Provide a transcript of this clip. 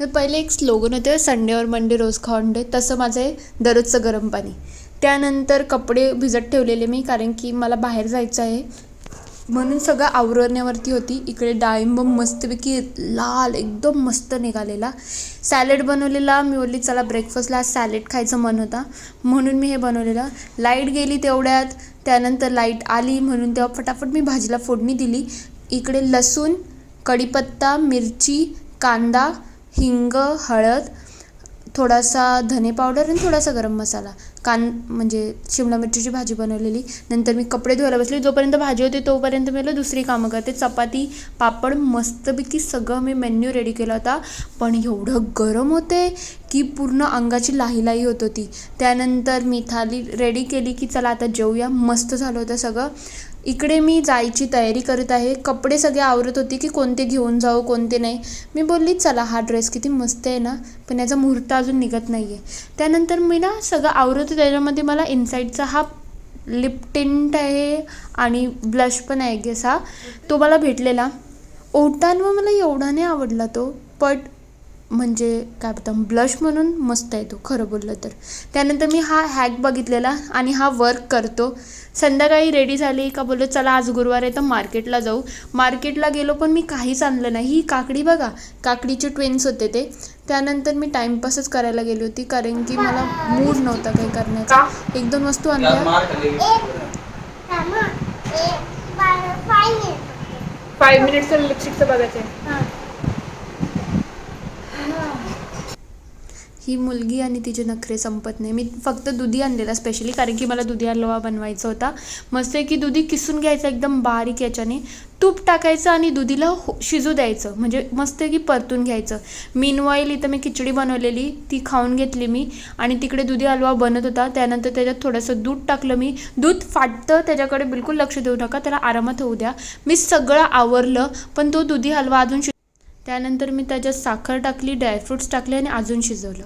तर पहिले एक स्लोगन होतं, संडे और मंडे रोज खाओ अंडे. तसं माझं आहे दररोजचं गरम पाणी. त्यानंतर कपडे भिजत ठेवलेले मी, कारण की मला बाहेर जायचं आहे म्हणून सगळं आवरण्यावरती होती. इकडे डाळिंब मस्तपैकी लाल एकदम मस्त निघालेला. सॅलेड बनवलेला. मी बोलली चला ब्रेकफास्टला आज सॅलेड खायचं मन होता म्हणून मी हे बनवलेलं. लाईट गेली तेवढ्यात, त्यानंतर लाईट आली म्हणून तेव्हा फटाफट मी भाजीला फोडणी दिली. इकडे लसूण, कढीपत्ता, मिरची, कांदा, हिंग, हळद, थोडासा धने पावडर आणि थोडासा गरम मसाला, म्हणजे शिमला मिरचीची भाजी बनवलेली. नंतर मी कपडे धुवायला बसली. जोपर्यंत भाजी होती तोपर्यंत मी दुसरी कामं करते. चपाती, पापड, मस्तपैकी सगळं मी मेन्यू रेडी केला होता. पण एवढं गरम होते की पूर्ण अंगाची लाही होत होती. त्यानंतर मी थाली रेडी केली की चला आता जेवूया. मस्त झालं होतं सगळं. इकडे मी जायची तयारी करत आहे. कपडे सगळे आवरत होते की कोणते घेऊन जाऊ कोणते नाही. मी बोलली चला हा ड्रेस किती मस्त आहे ना, पण याचा मुहूर्त अजून निघत नाही आहे. त्यानंतर मी ना सगळं आवरत होते. त्याच्यामध्ये मला इनसाईडचा हा लिप टिंट आहे आणि ब्लश पण आहे गेस हा, तो मला भेटलेला. ओठांवर मला एवढा नाही आवडला तो, बट म्हणजे काय बोलता ब्लश म्हणून मस्त आहे तो खरं बोललं तर. त्यानंतर मी हा हॅक बघितलेला आणि हा वर्क करतो. संध्याकाळी रेडी झाली का बोललो चला आज गुरुवार आहे तर मार्केटला जाऊ. मार्केटला गेलो पण मी काहीच आणलं नाही. ही काकडी बघा, काकडीचे ट्विन्स होते ते. त्यानंतर मी टाईमपासच करायला गेली होती कारण की मला मूड नव्हता काही करण्याचा. 1-2 वस्तू आणल्या. 5 मिनिट्स लिपस्टिकचं बघायचं आहे. ही मुलगी आणि तिचे नखरे संपत नाही. मी फक्त दुधी आणलेला स्पेशली कारण की मला दुधी हलवा बनवायचा होता. मस्त आहे की दुधी किसून घ्यायचं एकदम बारीक याच्याने, तूप टाकायचं आणि दुधीला शिजू द्यायचं, म्हणजे मस्त आहे की परतून घ्यायचं. मीनवाईल इथं मी खिचडी बनवलेली ती खाऊन घेतली मी आणि तिकडे दुधी हलवा बनत होता. त्यानंतर त्याच्यात थोडंसं दूध टाकलं मी. दूध फाटतं त्याच्याकडे बिलकुल लक्ष देऊ नका, त्याला आरामात होऊ द्या. मी सगळं आवरलं पण तो दुधी हलवा अजून त्यानंतर मी त्याच्यात साखर टाकली, ड्रायफ्रूट्स टाकले आणि अजून शिजवलं.